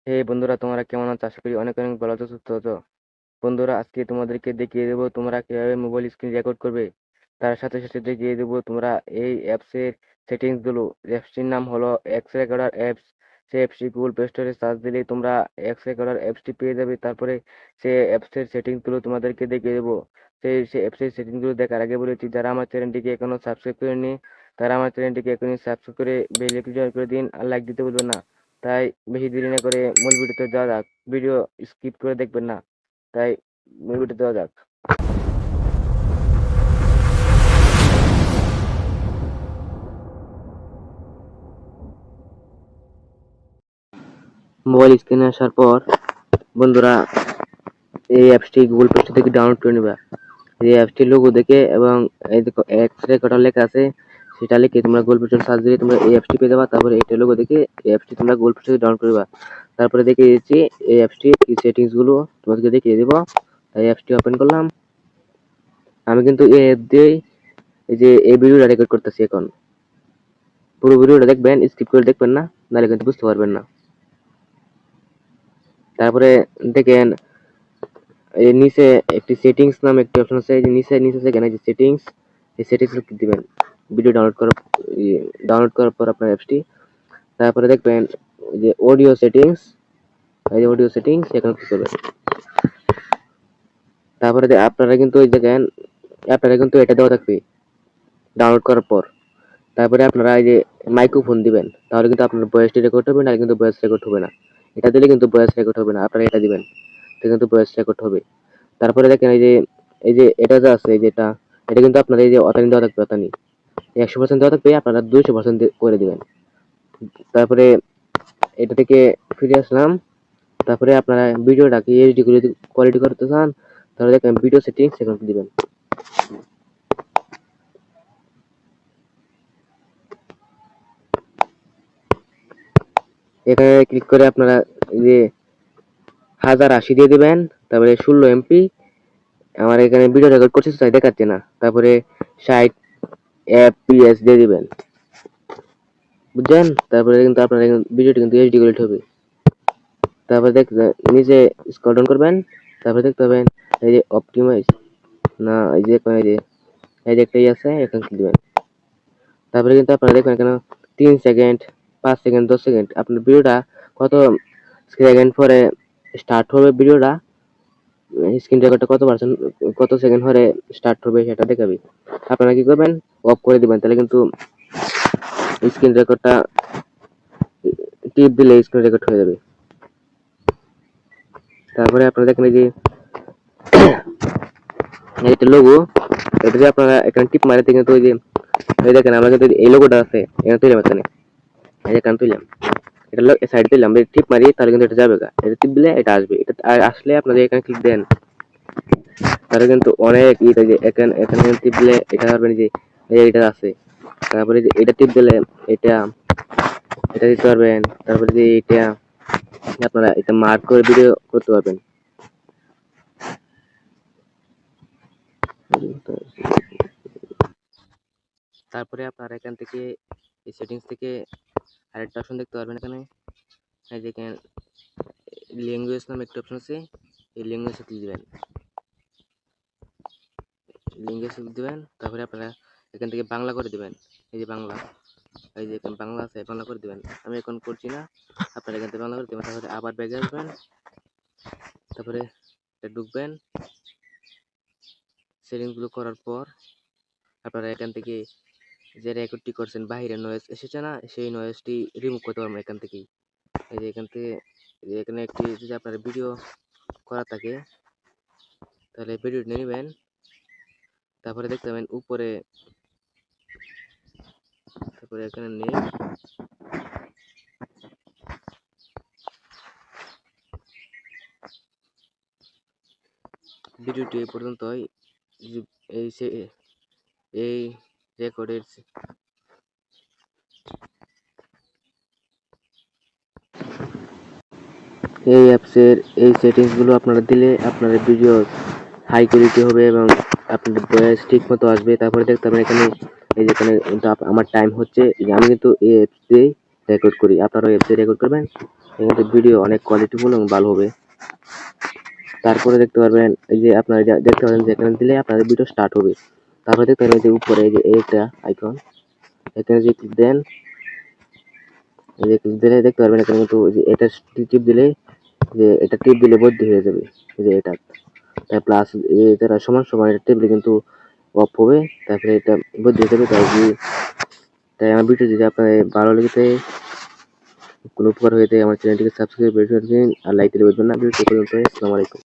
হে বন্ধুরা, তোমরা কেমন আছো? আশা করি অনেক অনেক ভালো আছো, সুস্থ আছো। বন্ধুরা, আজকে তোমাদেরকে দেখিয়ে দেবো তোমরা কিভাবে মোবাইল স্ক্রিন রেকর্ড করবে। তার সাথে সাথে দেখিয়ে দেবো তোমরা এই অ্যাপস এর সেটিংস গুলো। অ্যাপসটির নাম হলো এক্স রেকর্ডার অ্যাপস। সেই অ্যাপসটি গুগল প্লে স্টোরে সার্চ দিলেই তোমরা এক্স রেকর্ডার অ্যাপসটি পেয়ে যাবে। তারপরে সেই অ্যাপস এর সেটিংস গুলো তোমাদেরকে দেখিয়ে দেবো। সেই অ্যাপস এর সেটিংস গুলো দেখার আগে বলেছি, যারা আমার চ্যানেলটিকে এখনো সাবস্ক্রাইব করেনি তারা আমার চ্যানেলটিকে এখনই সাবস্ক্রাইব করে বেল আইকন করে দিন, আর লাইক দিতে ভুলবেন না। তাই বেশি দেরি না করে মূল ভিডিওতে যাওয়া যাক। ভিডিও স্কিপ করে দেখবেন না। তাই মূল ভিডিওতে যাওয়া যাক। মোবাইল স্ক্রিনে আসার পর বন্ধুরা, এই অ্যাপসটি গুগল প্লে স্টোর থেকে ডাউনলোড করে নেবা। এই অ্যাপসটির লোগো দেখে এবং এই দেখো এক্স রে কটা লেখা আছে, সেটা লিখে তোমরা গুগল প্লে স্টোর সার্চ দিলে তোমরা এই অ্যাপসটি পেয়ে যাবা। তারপরে এটা লোগো দেখে এই অ্যাপসটি তোমরা গুগল প্লে স্টোরে ডাউনলোড করবা। তারপরে দেখিয়ে দিচ্ছি এই অ্যাপসটি এই সেটিংস গুলো তোমাদেরকে দেখিয়ে দেবো। তাই অ্যাপসটি ওপেন করলাম। আমি কিন্তু এই অ্যাপ দিয়েই এই যে এই ভিডিওটা রেকর্ড করতেছি এখন। পুরো ভিডিওটা দেখবেন, স্কিপ করে দেখবেন না, নাহলে কিন্তু বুঝতে পারবেন না। তারপরে দেখেন এই নিচে একটি সেটিংস নামে একটি অপশন আছে। এই যে নিচে নিচে সেখানে যে সেটিংস, এই সেটিংস ক্লিক দিবেন ভিডিও ডাউনলোড করার পর আপনার অ্যাপসটি। তারপরে দেখবেন যে অডিও সেটিংস, এই যে অডিও সেটিংস এখানে ক্লিক করবেন। তারপরে আপনারা কিন্তু এই দেখেন আপনারা কিন্তু এটা দেওয়া থাকবে ডাউনলোড করার পর। তারপরে আপনারা এই যে মাইক্রোফোন দিবেন, তাহলে কিন্তু আপনার ভয়েসটি রেকর্ড হবে না, কিন্তু ভয়েস রেকর্ড হবে না। এটা দিলে কিন্তু ভয়েস রেকর্ড হবে না, আপনারা এটা দিবেন, এটা কিন্তু ভয়েস রেকর্ড হবে। তারপরে দেখেন এই যে এটা যা আছে, এই যে এটা কিন্তু আপনার এই যে অতানি দেওয়া থাকবে, অতানি 100% দেওয়া থাকবে, আপনারা 200% করে দিবেন। তারপরে এটা থেকে ফিরে আসলাম। তারপরে আপনারা ভিডিওটাকে এইচডি কোয়ালিটি করতে চান, তাহলে দেখেন ভিডিও সেটিংস এখানে দিবেন। এখানে ক্লিক করে আপনারা এই যে 1080 দিয়ে দিবেন। তারপরে 16 MP। আমার এখানে ভিডিও রেকর্ড করছি তাই দেখাচ্ছে না। তারপরে 60 FPS দিয়ে দিবেন, বুঝছেন? তারপরে কিন্তু আপনার ভিডিওটি কিন্তু এইচডি কোয়ালিটি হবে। তারপরে নিচে স্ক্রল ডাউন করবেন। তারপরে দেখতে পাবেন এই যে অপটিমাইজ, না এই যে এই যে একটাই আছে, এখানে ক্লিক দিবেন। তারপরে কিন্তু আপনারা দেখবেন এখানে 3 সেকেন্ড, 5 সেকেন্ড, 10 সেকেন্ড আপনার ভিডিওটা কত সেকেন্ড পরে স্টার্ট হবে, ভিডিওটা স্ক্রিন রেকর্ডটা কত সেকেন্ড পরে স্টার্ট হবে সেটা দেখাবে। আপনারা কি করবেন, অফ করে দিবেন, তাহলে কিন্তু স্ক্রিন রেকর্ডটা টিপ দিলে স্ক্রিন রেকর্ড হয়ে যাবে। তারপরে আপনারা দেখেন এই যে একটা লোগো, এটা যে আপনারা এখানে টিপ মারতে কিন্তু ওই যে এই দেখেন আমরা কিন্তু এই লোগোটা আছে এখানে তুলে মারতে নেই, এই যে এখানে তুললাম, এটা সাইড দিলাম, টিপ মারি তাহলে কিন্তু এটা যাবে, এটা টিপ দিলে এটা আসবে। এটা আসলে আপনাদের এখানে ক্লিক দেন, তাহলে কিন্তু অনেক যে এখানে এখানে টিপ দিলে এটা পারবেন যে এটা আছে। তারপরে যে এটা টিপ দিলে এটা এটা দিতে পারবেন। তারপরে যে এটা আপনারা এটা মার্ক করে ভিডিও করতে পারবেন। তারপরে আপনারা এখান থেকে এই সেটিংস থেকে আরেকটা অপশন দেখতে পারবেন। এখানে এই যে এখানে ল্যাঙ্গুয়েজ নামে একটা অপশন আছে, এই ল্যাঙ্গুয়েজে ক্লিক দিবেন, ল্যাঙ্গুয়েজে ক্লিক দিবেন। তারপরে আপনারা এখান থেকে বাংলা করে দিবেন। এই যে বাংলা, এই যে এখানে বাংলা আছে, বাংলা করে দিবেন। আমি এখন করছি না, আপনারা এখান থেকে বাংলা করে দিবেন। তারপরে আবার ব্যাগে আসবেন, তারপরে ঢুকবেন। সেটিংসগুলো করার পর আপনারা এখান থেকে যে রেকর্ডটি করছেন বাইরে নয়েজ এসেছে না, সেই নয়েজটি রিমুভ করতে পারবেন এখান থেকেই। এই যে এখান থেকে এখানে একটি যদি আপনার ভিডিও করা থাকে তাহলে ভিডিও নিয়ে নেবেন। তারপরে দেখতে পাবেন উপরে, তারপরে এখানে নিয়ে ভিডিওটি এই পর্যন্তই। এই এই রেকর্ডের এই অ্যাপসের এই সেটিংসগুলো আপনারা দিলে আপনার ভিডিও হাই কোয়ালিটি হবে এবং আপনার ভয়েস ঠিক মতো আসবে। তারপরে দেখতে পাবেন এখানে এই যেখানে কিন্তু আমার টাইম হচ্ছে, যে আমি কিন্তু এই অ্যাপস দিয়েই রেকর্ড করি, আপনারাও অ্যাপস দিয়ে রেকর্ড করবেন। এখানে ভিডিও অনেক কোয়ালিটিফুল এবং ভালো হবে। তারপরে দেখতে পারবেন এই যে আপনারা দেখতে পারেন যে এখানে দিলে আপনাদের ভিডিও স্টার্ট হবে। তারপরে দেখতে পারবেন যে উপরে এই যে এইটা আইকন, এখানে যে ক্লিক দেন, এই যে ক্লিক দিলে দেখতে পারবেন এখানে কিন্তু যে এটা টিপ দিলে যে এটা টিপ দিলে বদ্ধ হয়ে যাবে, এই যে এটা তাই প্লাস এটা সমান সমান এটা টিপলে কিন্তু অফ হবে, তারপরে এটা বদ্ধ হয়ে যাবে। তাই আমার ভিডিও যদি আপনাদের ভালো লেগে কোনো উপকার হয়ে থাকে আমার চ্যানেলটিকে সাবস্ক্রাইব করে দিন আর লাইক দিতে ভুলবেন না। ভিডিওটি পর্যন্ত, আসসালামু আলাইকুম।